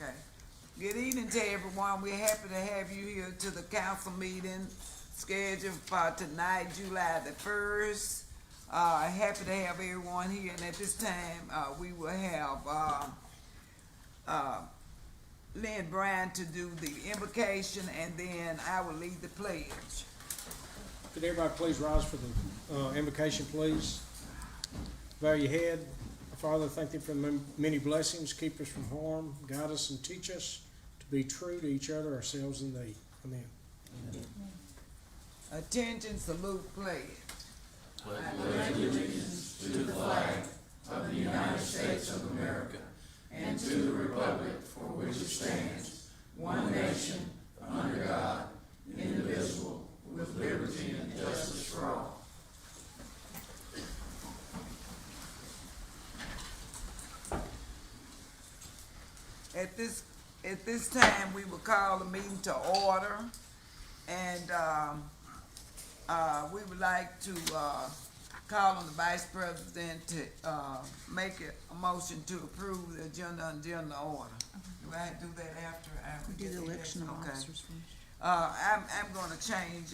Okay. Good evening to everyone. We're happy to have you here to the council meeting scheduled for tonight, July the 1st. Happy to have everyone here, and at this time, we will have Lynn Bryan to do the invocation, and then I will lead the pledge. Could everybody please rise for the invocation, please? Bow your head. Father, thank you for the many blessings. Keep us from harm. Guide us and teach us to be true to each other, ourselves, and thee. Amen. Attention, salute, pledge. I pledge allegiance to the flag of the United States of America and to the republic for which it stands, one nation, under God, indivisible, with liberty and justice for all. At this time, we will call the meeting to order, and we would like to call on the Vice President to make a motion to approve the agenda order. Do I do that after? Do the election of Okay. officers first. I'm gonna change,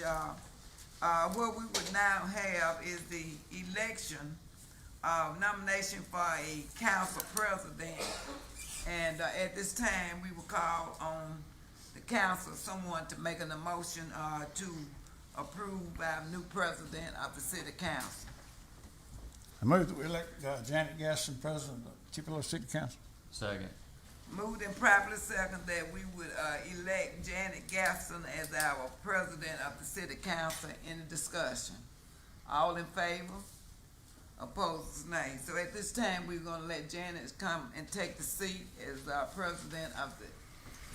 what we would now have is the election, nomination for a council president. And, at this time, we will call on the council, someone to make an emotion, to approve our new president of the city council. I move that we elect Janet Gaston, President of Tupelo City Council. Second. Moved and properly second that we would, elect Janet Gaston as our president of the city council. Any discussion? All in favor? Opposed, nay. So at this time, we're gonna let Janet come and take the seat as our president of the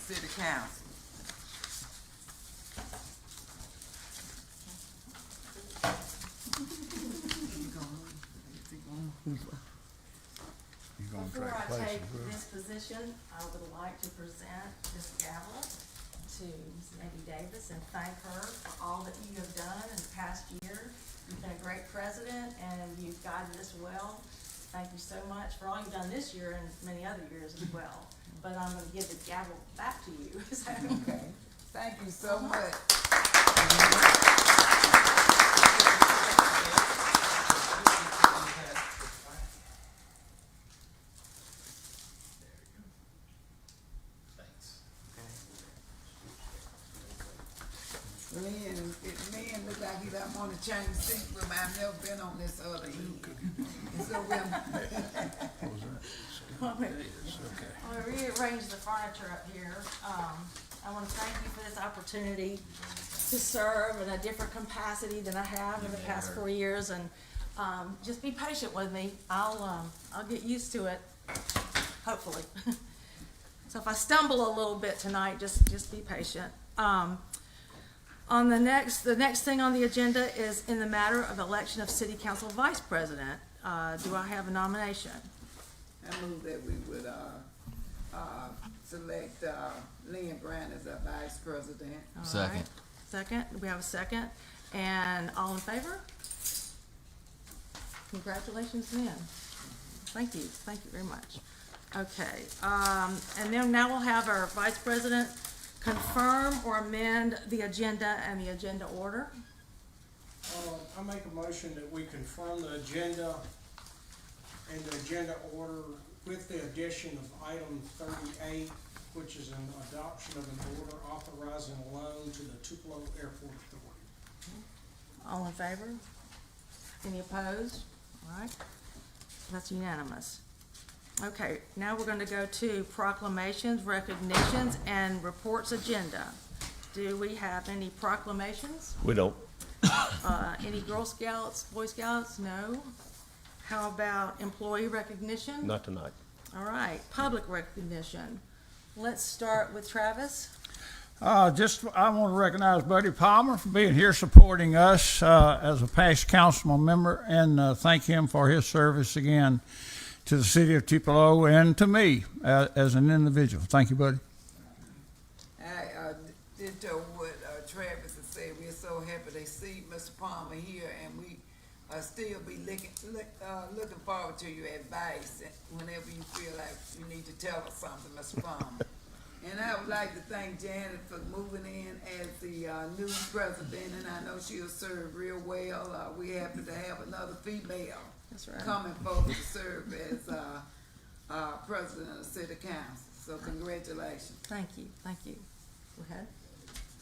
city council. You gonna Before trade I places take with her? this position, I would like to present this gavel to Ms. Maggie Davis and thank her for all that you have done in the past year. You've been a great president and you've guided us well. Thank you so much for all you've done this year and many other years as well. But I'm gonna give the gavel back to you. So, Okay, thank you so much. Lynn look like he don't wanna change seat with me. I've never been on this other end. And so we'll, I'm gonna rearrange the furniture up here. I wanna thank you for this opportunity to serve in a different capacity than I have in the past 4 years, and, just be patient with me. I'll get used to it, hopefully. So if I stumble a little bit tonight, just be patient. On the next thing on the agenda is in the matter of election of city council vice president. Do I have a nomination? I move that we would, select, Lynn Bryan as our vice president. All Second. right. Second, we have a second, and all in favor? Congratulations, Lynn. Thank you very much. Okay, and then now we'll have our vice president confirm or amend the agenda and the agenda order. I make a motion that we confirm the agenda and the agenda order with the addition of item 38, which is an adoption of an order authorizing a loan to the Tupelo Airport Authority. All in favor? Any opposed? All right, that's unanimous. Okay, now we're gonna go to proclamations, recognitions, and reports agenda. Do we have any proclamations? We don't. Any Girl Scouts, Boy Scouts? No. How about employee recognition? Not tonight. All right, public recognition. Let's start with Travis. I want to recognize Buddy Palmer for being here supporting us as a past council member, and thank him for his service again to the city of Tupelo and to me as an individual. Thank you, Buddy. I did tell what Travis has said. We're so happy to see Mr. Palmer here, and we still be looking forward to your advice whenever you feel like you need to tell us something, Mr. Palmer. And I would like to thank Janet for moving in as the new president, and I know she'll serve real well. We happen to have another female That's right. coming forward to serve as president of the city council. So congratulations. Thank you. Go ahead.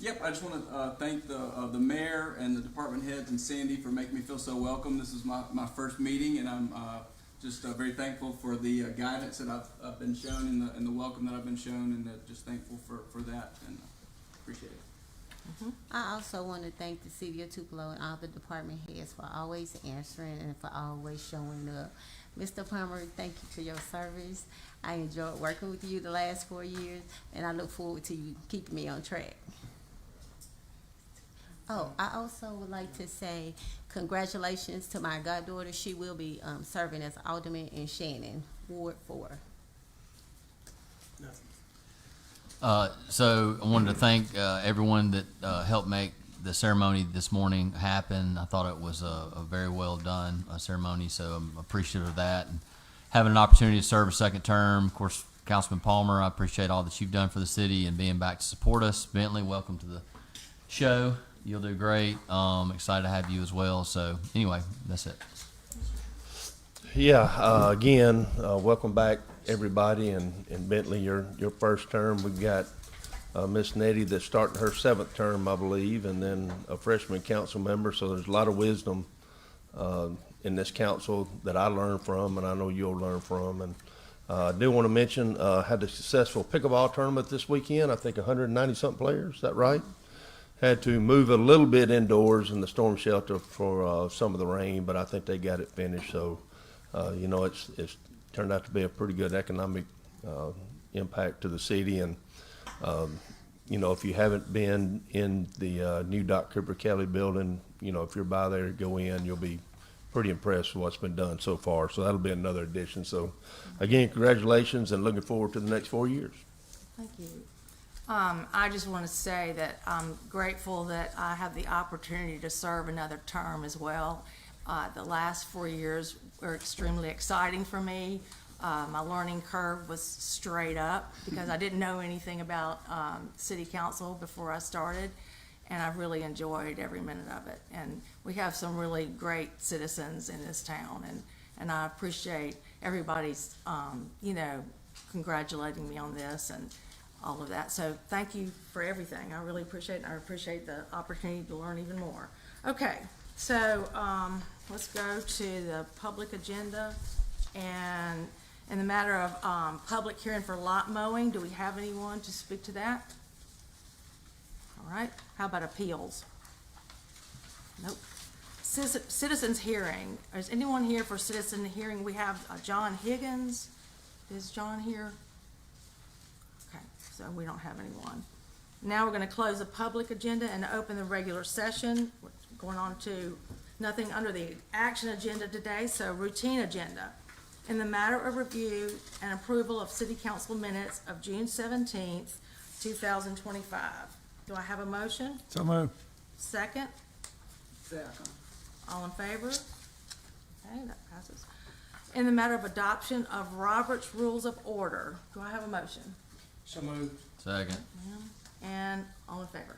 Yep, I just want to thank the mayor and the department heads and Sandy for making me feel so welcome. This is my first meeting, and I'm just very thankful for the guidance that I've been shown and the welcome that I've been shown, and just thankful for that, and appreciate it. I also want to thank the city of Tupelo and all the department heads for always answering and for always showing up. Mr. Palmer, thank you for your service. I enjoyed working with you the last 4 years, and I look forward to you keeping me on track. Oh, I also would like to say congratulations to my goddaughter. She will be serving as alderman in Shannon, Ward 4. So I wanted to thank everyone that helped make the ceremony this morning happen. I thought it was a very well done ceremony, so I'm appreciative of that. And having an opportunity to serve a second term, of course, Councilman Palmer, I appreciate all that you've done for the city and being back to support us. Bentley, welcome to the show. You'll do great. Excited to have you as well. So anyway, that's it. Yeah, again, welcome back, everybody, and Bentley, your first term. We've got Miss Nettie that's starting her 7th term, I believe, and then a freshman council member. So there's a lot of wisdom in this council that I learned from, and I know you'll learn from. And I do want to mention, had a successful pickleball tournament this weekend. I think 190-something players. Is that right? Had to move a little bit indoors in the storm shelter for some of the rain, but I think they got it finished. So, it's turned out to be a pretty good economic impact to the city. And, if you haven't been in the new Doc Cooper Kelly building, if you're by there, go in, you'll be pretty impressed with what's been done so far. So that'll be another addition. So, again, congratulations, and looking forward to the next 4 years. Thank you. I just want to say that I'm grateful that I have the opportunity to serve another term as well. The last 4 years were extremely exciting for me. My learning curve was straight up because I didn't know anything about city council before I started, and I've really enjoyed every minute of it. And we have some really great citizens in this town, and I appreciate everybody's, congratulating me on this and all of that. So thank you for everything. I really appreciate it. I appreciate the opportunity to learn even more. Okay, so let's go to the public agenda. And in the matter of public hearing for lot mowing, do we have anyone to speak to that? All right, how about appeals? Nope. Citizens hearing. Is anyone here for citizen hearing? We have John Higgins. Is John here? Okay, so we don't have anyone. Now we're going to close the public agenda and open the regular session. We're going on to nothing under the action agenda today, so routine agenda. In the matter of review and approval of city council minutes of June 17th, 2025. Do I have a motion? So moved. Second? Second. All in favor? Okay, that passes. In the matter of adoption of Robert's Rules of Order, do I have a motion? So moved. Second. And all in favor?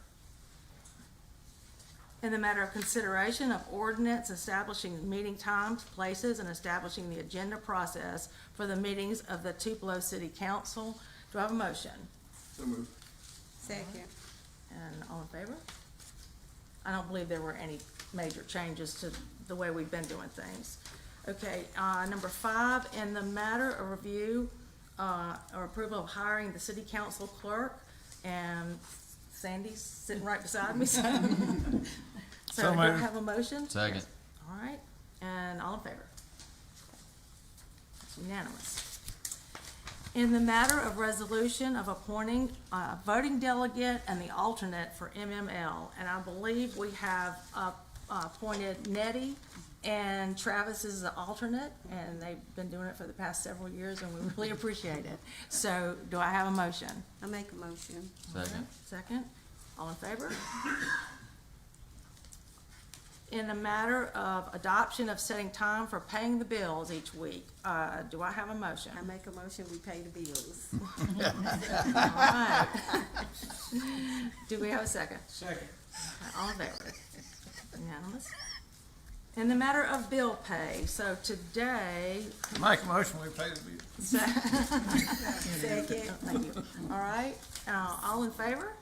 In the matter of consideration of ordinance establishing meeting times, places, and establishing the agenda process for the meetings of the Tupelo City Council, do I have a motion? So moved. Second. And all in favor? I don't believe there were any major changes to the way we've been doing things. Okay, number 5, in the matter of review or approval of hiring the city council clerk, and Sandy's sitting right beside me, so. So do I moved. have a motion? Second. All right, and all in favor? That's unanimous. In the matter of resolution of appointing a voting delegate and the alternate for MML, and I believe we have appointed Nettie and Travis is the alternate, and they've been doing it for the past several years, and we really appreciate it. So do I have a motion? I make a motion. Second. Second, all in favor? In the matter of adoption of setting time for paying the bills each week, do I have a motion? I make a motion, we pay the bills. right. Do we have a second? Second. All in favor? Unanimous. In the matter of bill pay, so today, Make a motion, we pay the bill. Second. Thank you. All right, all in favor?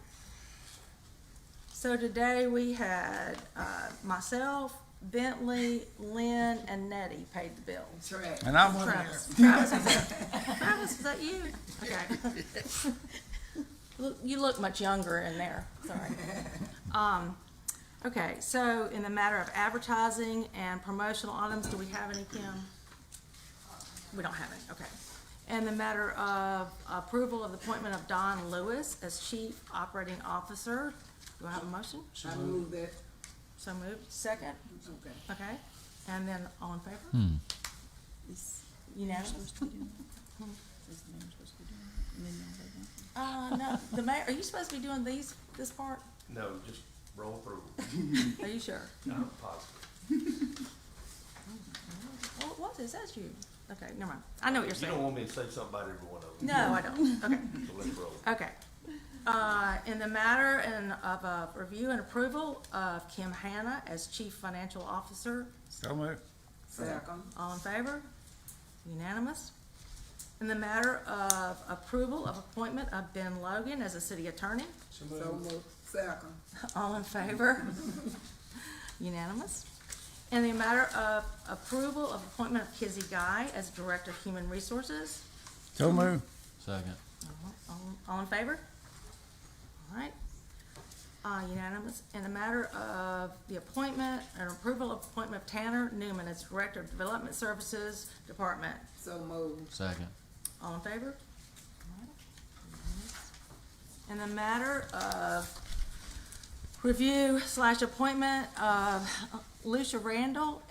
So today we had, myself, Bentley, Lynn, and Nettie paid the bills. Trash. And I'm one there. Travis, Travis, is that you? Okay. You look much younger in there, sorry. Okay, so in the matter of advertising and promotional items, do we have any, Kim? We don't have any, okay. In the matter of approval of the appointment of Don Lewis as Chief Operating Officer, do I have a motion? I move that. So moved, second, Okay. okay, and then all in favor? Unanimous? No, the mayor, are you supposed to be doing this part? No, just roll through. Are you sure? No, positive. Well, what is that you? Okay, never mind. I know what you're You don't saying. want me to say something about every one of them. No, I don't. Okay, So let's roll. okay. In the matter of review and approval of Kim Hanna as Chief Financial Officer, So moved. Second. all in favor? Unanimous. In the matter of approval of appointment of Ben Logan as a city attorney, So So moved. moved. Second. all in favor? Unanimous. In the matter of approval of appointment of Kizzy Guy as Director of Human Resources, So moved. Second. all in favor? All right. Unanimous. In the matter of the appointment and approval of appointment of Tanner Newman as Director of Development Services Department, So moved. Second. all in favor? All right. In the matter of review/appointment of Lucia Randall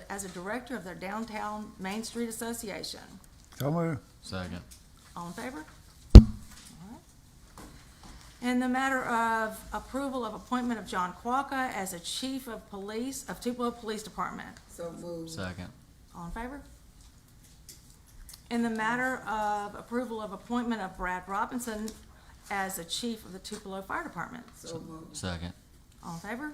as a Director of their Downtown Main Street Association, So moved. Second. all in favor? All right. In the matter of approval of appointment of John Quokka as a Chief of Police of Tupelo Police Department, So moved. Second. all in favor? In the matter of approval of appointment of Brad Robinson as the Chief of the Tupelo Fire Department, So moved. Second. all in favor?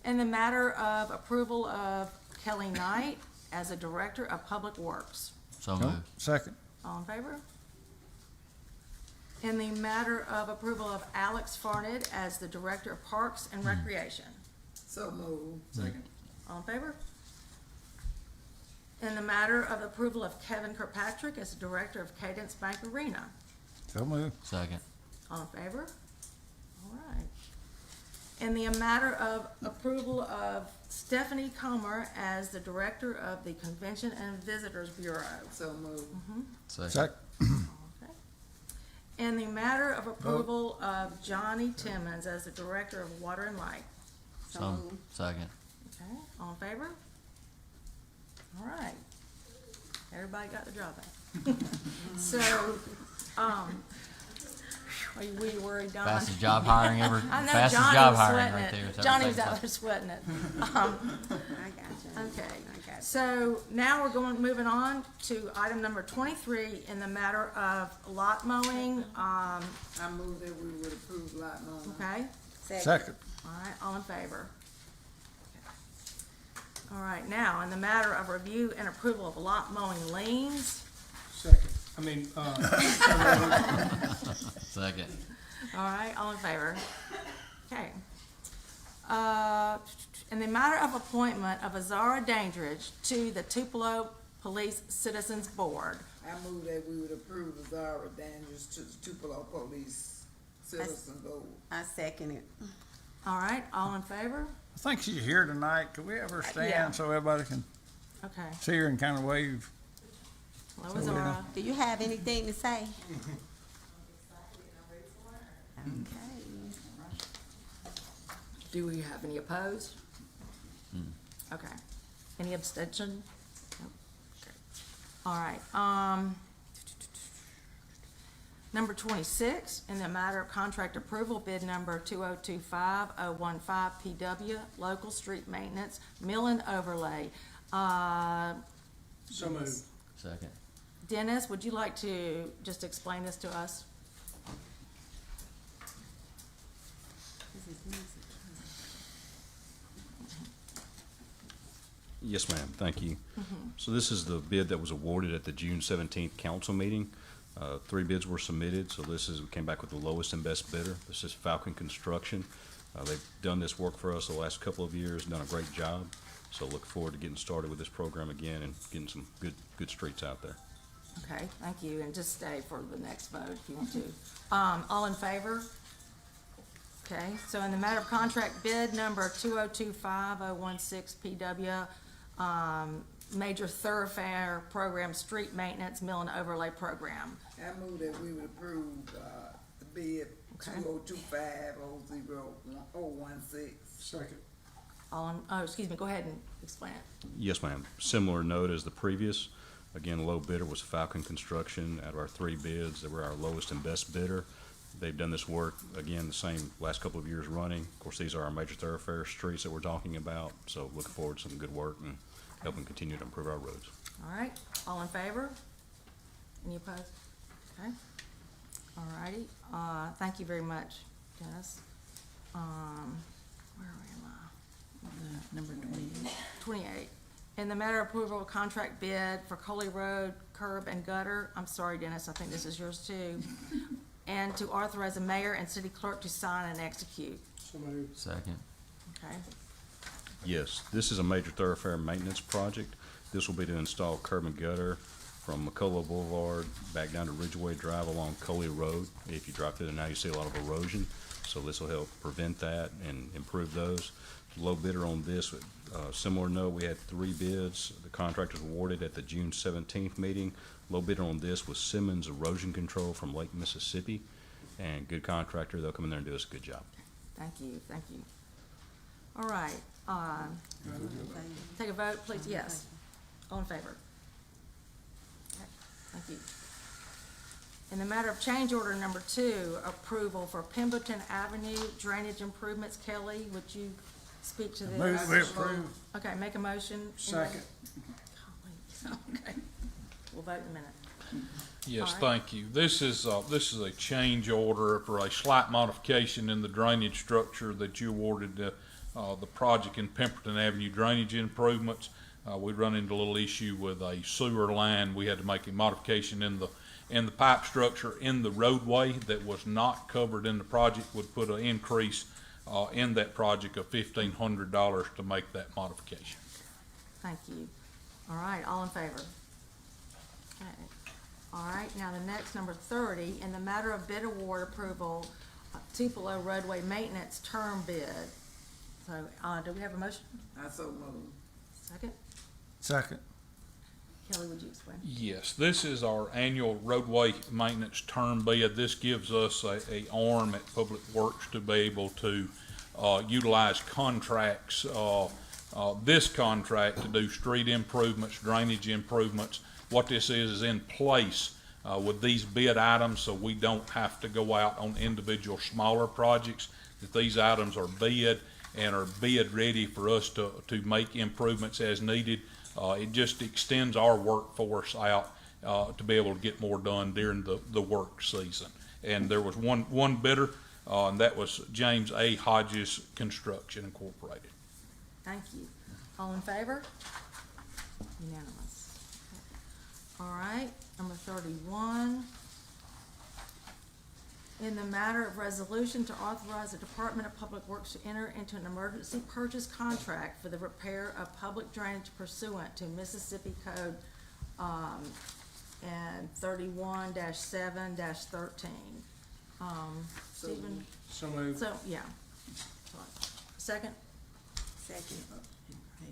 In the matter of approval of Kelly Knight as a Director of Public Works, So So- moved. Second. all in favor? In the matter of approval of Alex Farned as the Director of Parks and Recreation, So moved. Second. all in favor? In the matter of approval of Kevin Kirkpatrick as the Director of Cadence Bank Arena, So moved. Second. all in favor? All right. In the matter of approval of Stephanie Comer as the Director of the Convention and Visitors Bureau. So moved. Second. Second. Okay. In the matter of approval of Johnny Timmons as the Director of Water and Light. So Second. Okay, all in favor? All right. Everybody got the job done. So, are you worried, Don? Fastest job hiring ever. I know Fastest Johnny job was hiring sweating right there. it. It's ever Johnny was taken out place. there sweating it. I got you. Okay, I got so now we're moving on to item number 23 in the matter of lot mowing, I move that we would approve lot mowing. okay? Second. All right, all in favor? All right, now, in the matter of review and approval of lot mowing liens, Second. Second. all right, all in favor? Okay. In the matter of appointment of Azara Dandridge to the Tupelo Police Citizens Board, I move that we would approve the Zara Daniels to the Tupelo Police Citizen Board. I second it. all right, all in favor? I think she's here tonight. Could we have her Yeah. stand so everybody can Okay, see her and kind of wave? hello, So we Azara. Do you have anything to say? Okay. Do we have any opposed? Okay. Any abstention? Nope. Okay. All right, number 26, in the matter of contract approval, bid number 2025015 PW, local street maintenance, mill and overlay. So moved. Second. Dennis, would you like to just explain this to us? Yes, ma'am, thank you. So this is the bid that was awarded at the June 17th council meeting. 3 bids were submitted, so we came back with the lowest and best bidder. This is Falcon Construction. They've done this work for us the last couple of years, done a great job. So look forward to getting started with this program again and getting some good streets out there. Okay, thank you, and just stay for the next vote if you want to. All in favor? Okay, so in the matter of contract bid number 2025016 PW, Major Thoroughfare Program Street Maintenance Mill and Overlay Program. I move that we would approve, the bid Okay. 2025016. Second. Excuse me, go ahead and explain it. Yes, ma'am. Similar note as the previous. Again, low bidder was Falcon Construction. Out of our 3 bids, they were our lowest and best bidder. They've done this work, again, the same last couple of years running. Of course, these are our major thoroughfare streets that we're talking about, so looking forward to some good work and helping continue to improve our roads. All right, all in favor? Any opposed? Okay. All righty, thank you very much, Dennis. Where am I? Number 28. 28. In the matter of approval of contract bid for Coley Road curb and gutter, I'm sorry, Dennis, I think this is yours too. And to authorize the mayor and city clerk to sign and execute. So moved. Second. Okay, Yes, this is a major thoroughfare maintenance project. This will be to install curb and gutter from McCullough Boulevard back down to Ridgeway Drive along Coley Road. If you drive through there now, you see a lot of erosion, so this will help prevent that and improve those. Low bidder on this, similar note, we had 3 bids. The contract was awarded at the June 17th meeting. Low bidder on this was Simmons Erosion Control from Lake Mississippi, and good contractor. They'll come in there and do us a good job. thank you, thank you. All right, take a vote, please, yes. All in favor? Okay, thank you. In the matter of change order number 2, approval for Pemberton Avenue drainage improvements, Kelly, would you speak to this? Move we approve. Okay, make a motion. Second. Okay, we'll vote in a minute. Yes, All right. thank you. This is a change order for a slight modification in the drainage structure that you awarded the project in Pemberton Avenue drainage improvements. We run into a little issue with a sewer line. We had to make a modification in the pipe structure in the roadway that was not covered in the project, would put an increase in that project of $1,500 to make that modification. Thank you. All right, all in favor? Okay. All right, now the next, number 30, in the matter of bid award approval, Tupelo roadway maintenance term bid. So, do we have a motion? I so move. Second? Second. Kelly, would you explain? Yes, this is our annual roadway maintenance term bid. This gives us a arm at Public Works to be able to utilize contracts, this contract to do street improvements, drainage improvements. What this is in place with these bid items, so we don't have to go out on individual smaller projects, that these items are bid and are bid ready for us to make improvements as needed. It just extends our workforce out to be able to get more done during the work season. And there was one bidder, and that was James A. Hodges Construction Incorporated. Thank you. All in favor? Unanimous. Okay. All right, number 31. In the matter of resolution to authorize the Department of Public Works to enter into an emergency purchase contract for the repair of public drainage pursuant to Mississippi Code, and 31-7-13. Stephen, So moved. so, yeah. Sorry. Second? Second. Did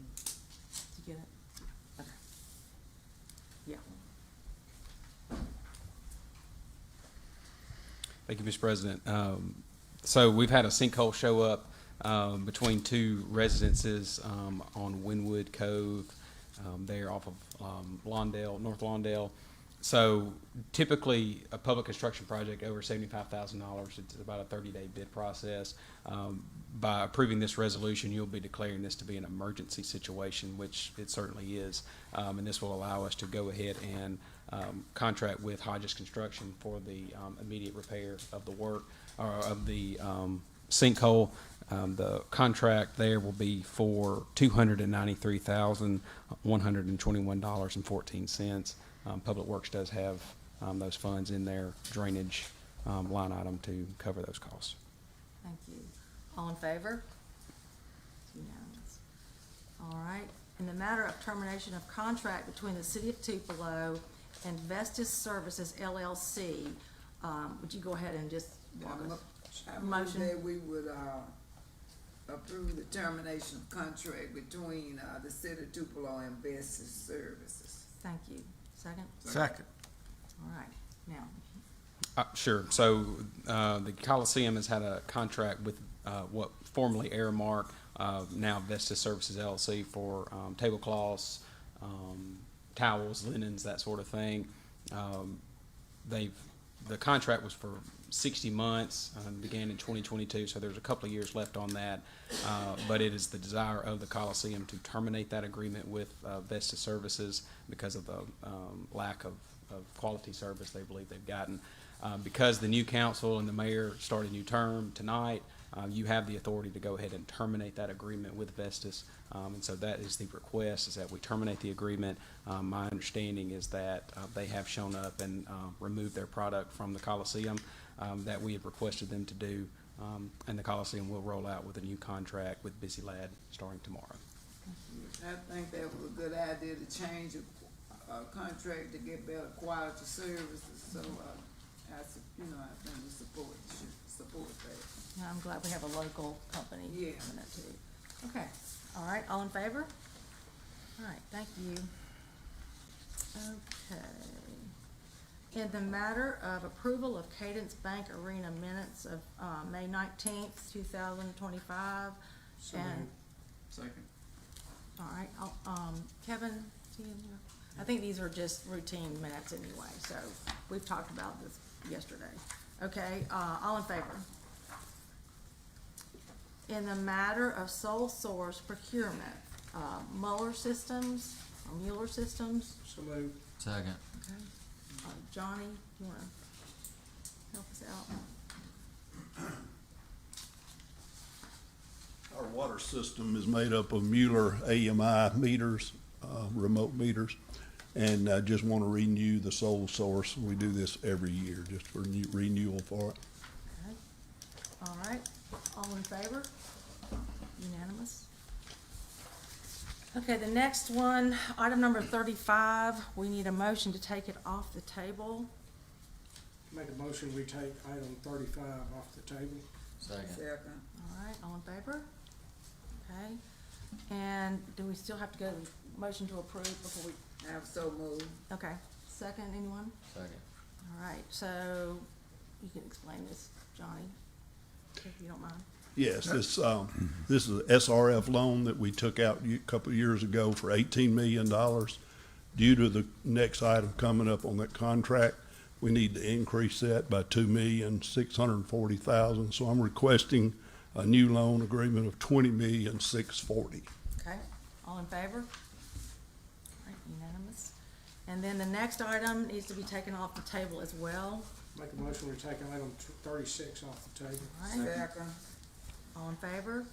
you get it? Okay. Yeah. Thank you, Mr. President. So we've had a sinkhole show up between 2 residences on Wynwood Cove, there off of Lawndale, North Lawndale. So typically, a public construction project over $75,000, it's about a 30-day bid process. By approving this resolution, you'll be declaring this to be an emergency situation, which it certainly is. And this will allow us to go ahead and contract with Hodges Construction for the immediate repair of the work, or of the sinkhole. The contract there will be for $293,121.14. Public Works does have those funds in their drainage line item to cover those costs. Thank you. All in favor? It's unanimous. All right. In the matter of termination of contract between the City of Tupelo and Vestas Services LLC, would you go ahead and just walk us? I move Motion. that we would, approve the termination of contract between, the City of Tupelo and Vestas Services. Thank you. Second? Second. All right. Now, Sure. So the Coliseum has had a contract with what formerly Aramark, now Vestas Services LLC, for tablecloths, towels, linens, that sort of thing. The contract was for 60 months, began in 2022, so there's a couple of years left on that. But it is the desire of the Coliseum to terminate that agreement with Vestas Services because of the lack of quality service they believe they've gotten. Because the new council and the mayor start a new term tonight, you have the authority to go ahead and terminate that agreement with Vestas. And so that is the request, is that we terminate the agreement. My understanding is that they have shown up and removed their product from the Coliseum that we have requested them to do. And the Coliseum will roll out with a new contract with Busy Lad starting tomorrow. I think that was a good idea to change a contract to get better quality services, so, I think we should support that. yeah, I'm glad we have a local company Yeah. doing it too. Okay. All right. All in favor? All right. Thank you. Okay. In the matter of approval of Cadence Bank Arena minutes of May 19th, 2025. So And, moved. Second. all right, Kevin, do you know? I think these are just routine minutes anyway, so we've talked about this yesterday. Okay, all in favor? In the matter of sole source procurement, Mueller Systems, or Mueller Systems, So moved. Second. okay. Johnny, you wanna help us out? Our water system is made up of Mueller AMI meters, remote meters, and I just want to renew the sole source. We do this every year, just for renewal for it. Okay. All right, all in favor? Unanimous? Okay, the next one, item number 35, we need a motion to take it off the table. Make a motion, we take item 35 off the table. Second. Second. All right, all in favor? Okay, and do we still have to go to motion to approve before we, I'm so moved. okay, second, anyone? Second. All right, so you can explain this, Johnny, if you don't mind. Yes, this is an SRF loan that we took out a couple of years ago for $18 million. Due to the next item coming up on that contract, we need to increase that by $2,640,000. So I'm requesting a new loan agreement of $20,640,000. Okay, all in favor? All right, unanimous. And then the next item needs to be taken off the table as well. Make a motion, we take item 36 off the table. All right, Second. all in favor?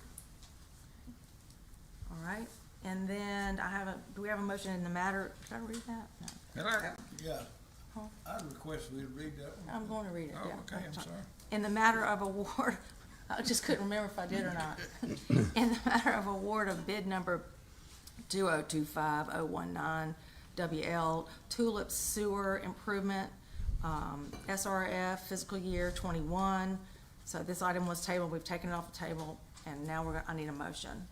All right, and then do we have a motion in the matter, should I read that? No. Yeah, Huh? I'd request we read that one. I'm going to read it, Oh, yeah. okay, I'm sorry. In the matter of award, I just couldn't remember if I did or not. In the matter of award of bid number 2025019 WL Tulip Sewer Improvement, SRF fiscal year 21. So this item was tabled, we've taken it off the table, and now I need a motion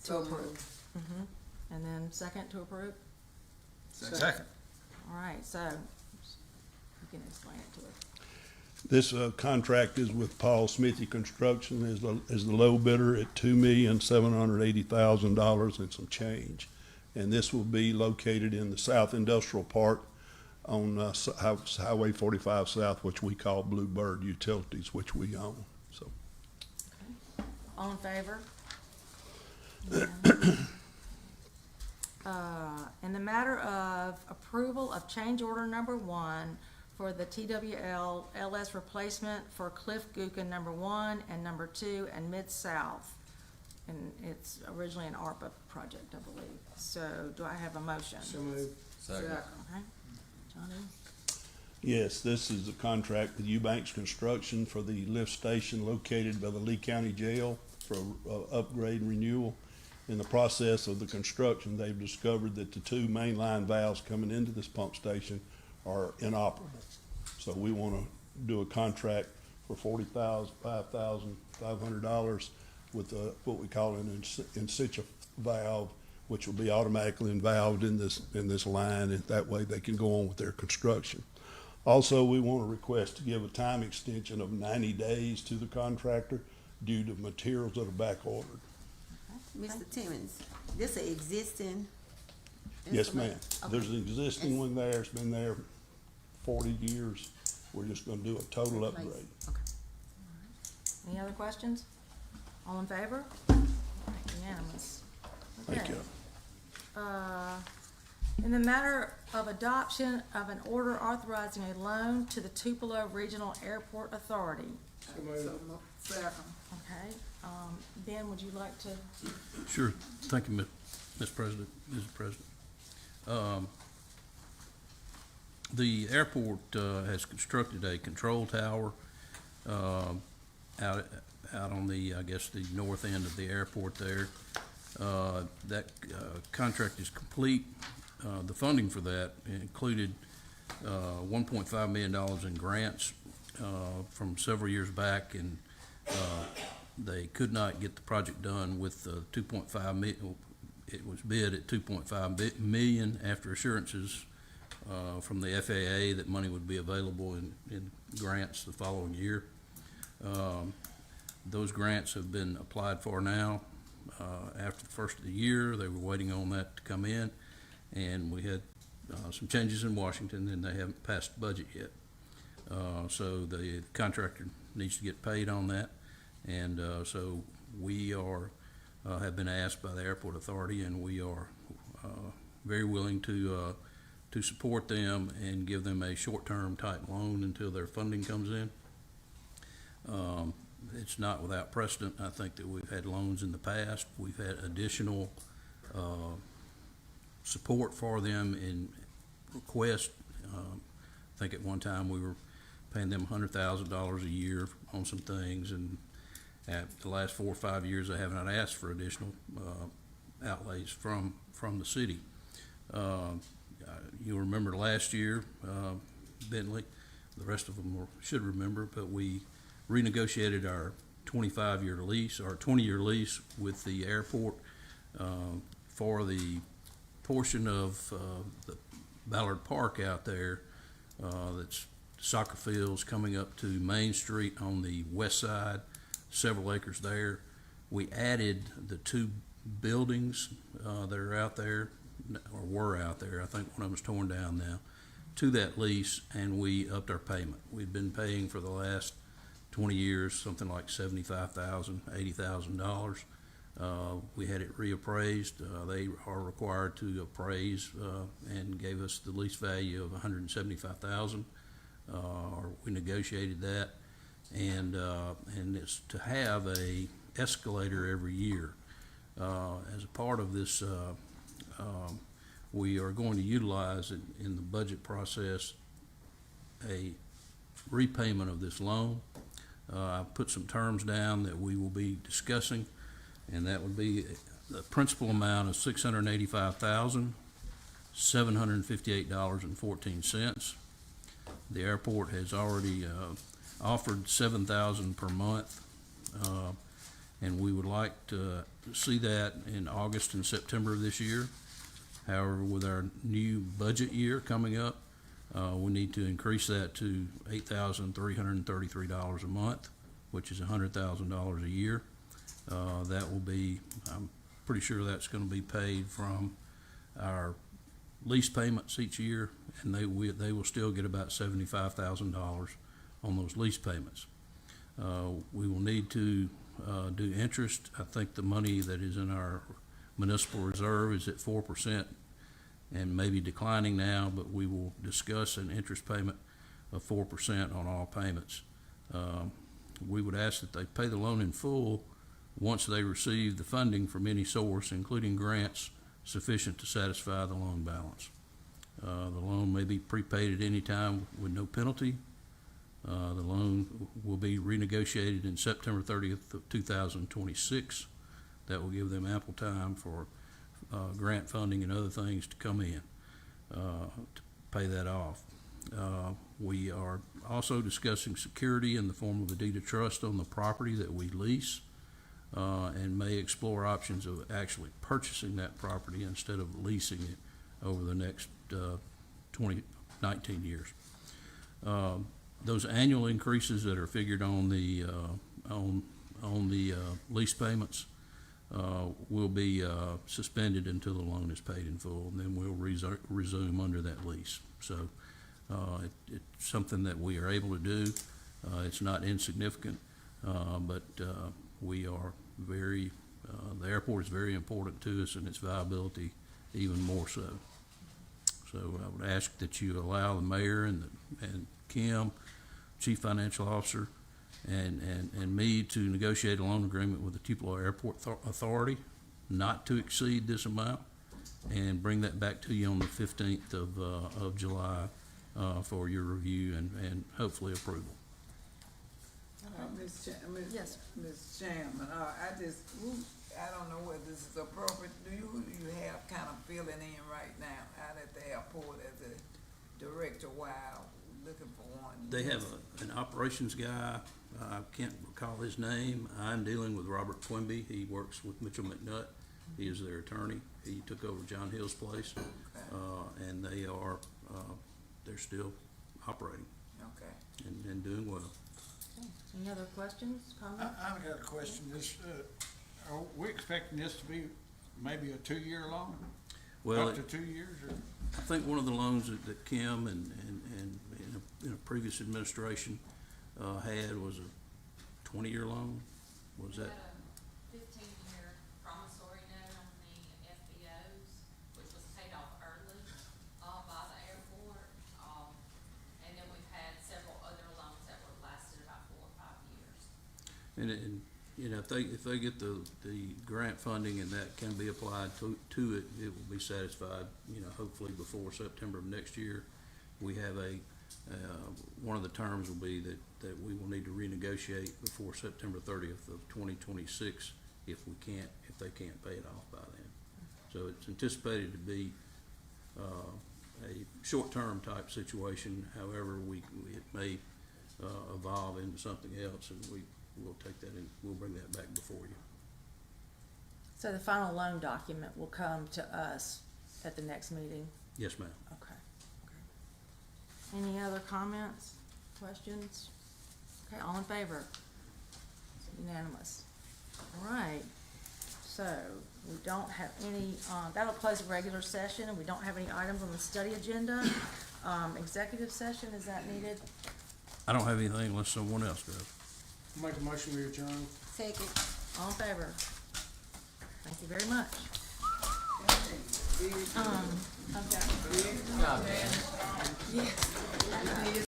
to So approve. moved. And then second to approve? Second. All right, so you can explain it to us. This contract is with Paul Smithy Construction as the low bidder at $2,780,000 and some change. And this will be located in the South Industrial Park on Highway 45 South, which we call Bluebird Utilities, which we own. So All in favor? In the matter of approval of change order number 1 for the TWL LS replacement for Cliff Gookin number 1 and number 2 and Mid-South. And it's originally an ARPA project, I believe. So do I have a motion? So moved. Second. Okay. Johnny? Yes, this is a contract with Eubanks Construction for the lift station located by the Lee County Jail for upgrade and renewal. In the process of the construction, they've discovered that the 2 mainline valves coming into this pump station are inoperable. So we want to do a contract for $45,500 with what we call an in situ valve, which will be automatically invalved in this line, and that way they can go on with their construction. Also, we want to request to give a time extension of 90 days to the contractor due to materials that are back ordered. Mr. Timmons, this an existing? Yes, ma'am. Okay. There's an existing one there. It's been there 40 years. We're just going to do a total upgrade. Okay. Any other questions? All in favor? All right, unanimous. Thank Okay. you. In the matter of adoption of an order authorizing a loan to the Tupelo Regional Airport Authority. So moved. Second. Okay, Ben, would you like to? Sure. Thank you, Mr. President, Mr. President. The airport has constructed a control tower out on the, I guess, the north end of the airport there. That contract is complete. The funding for that included $1.5 million in grants from several years back, and they could not get the project done with 2.5 million. It was bid at 2.5 million after assurances from the FAA that money would be available in grants the following year. Those grants have been applied for now. After the first of the year, they were waiting on that to come in, and we had some changes in Washington, and they haven't passed the budget yet. So the contractor needs to get paid on that, and so we have been asked by the airport authority, and we are very willing to support them and give them a short-term type loan until their funding comes in. It's not without precedent. I think that we've had loans in the past. We've had additional support for them in request. I think at one time we were paying them $100,000 a year on some things, and at the last 4 or 5 years, they have not asked for additional outlays from the city. You'll remember last year, Bentley, the rest of them should remember, but we renegotiated our 25-year lease, our 20-year lease with the airport for the portion of the Ballard Park out there that's soccer fields coming up to Main Street on the west side, several acres there. We added the 2 buildings that are out there, or were out there. I think one of them is torn down now, to that lease, and we upped our payment. We've been paying for the last 20 years something like $75,000, $80,000. We had it reappraised. They are required to appraise and gave us the lease value of $175,000. Or we negotiated that, and it's to have a escalator every year. As a part of this, we are going to utilize in the budget process a repayment of this loan. I've put some terms down that we will be discussing, and that would be the principal amount of $685,758.14. The airport has already offered $7,000 per month, and we would like to see that in August and September of this year. However, with our new budget year coming up, we need to increase that to $8,333 a month, which is $100,000 a year. That will be, I'm pretty sure that's going to be paid from our lease payments each year, and they will still get about $75,000 on those lease payments. We will need to do interest. I think the money that is in our municipal reserve is at 4% and maybe declining now, but we will discuss an interest payment of 4% on all payments. We would ask that they pay the loan in full once they receive the funding from any source, including grants sufficient to satisfy the loan balance. The loan may be prepaid at any time with no penalty. The loan will be renegotiated in September 30th of 2026. That will give them ample time for grant funding and other things to come in to pay that off. We are also discussing security in the form of a deed of trust on the property that we lease, and may explore options of actually purchasing that property instead of leasing it over the next 19 years. Those annual increases that are figured on the lease payments will be suspended until the loan is paid in full, and then we'll resume under that lease. So it's something that we are able to do. It's not insignificant, but we are very, the airport is very important to us, and its viability even more so. So I would ask that you allow the mayor and Kim, Chief Financial Officer, and me to negotiate a loan agreement with the Tupelo Airport Authority not to exceed this amount, and bring that back to you on the 15th of July for your review and hopefully approval. Yes. Ms. Chairman, I don't know whether this is appropriate. Who do you have kind of filling in right now out at the airport as a director while looking for one? They have an operations guy. I can't recall his name. I'm dealing with Robert Quimby. He works with Mitchell McNutt. He is their attorney. He took over John Hill's place, and they're still operating and doing well. Any other questions, comments? I've got a question. Are we expecting this to be maybe a 2-year loan? Well, Up to 2 years? Or? I think one of the loans that Kim and in a previous administration had was a 20-year loan. Was that? 15-year promissory note on the FBOs, which was paid off early by the airport. And then we've had several other loans that were lasted about 4 or 5 years. And you know, if they get the grant funding and that can be applied to it, it will be satisfied, you know, hopefully before September of next year. We have one of the terms will be that we will need to renegotiate before September 30th of 2026 if they can't pay it off by then. So it's anticipated to be a short-term type situation. However, it may evolve into something else, and we'll take that and we'll bring that back before you. So the final loan document will come to us at the next meeting? Yes, ma'am. Okay. Any other comments, questions? Okay, all in favor? Unanimous. All right. So we don't have any, that'll close the regular session, and we don't have any items on the study agenda. Executive session, is that needed? I don't have anything unless someone else does. Make a motion to adjourn. Second. All in favor? Thank you very much. Okay. Yes.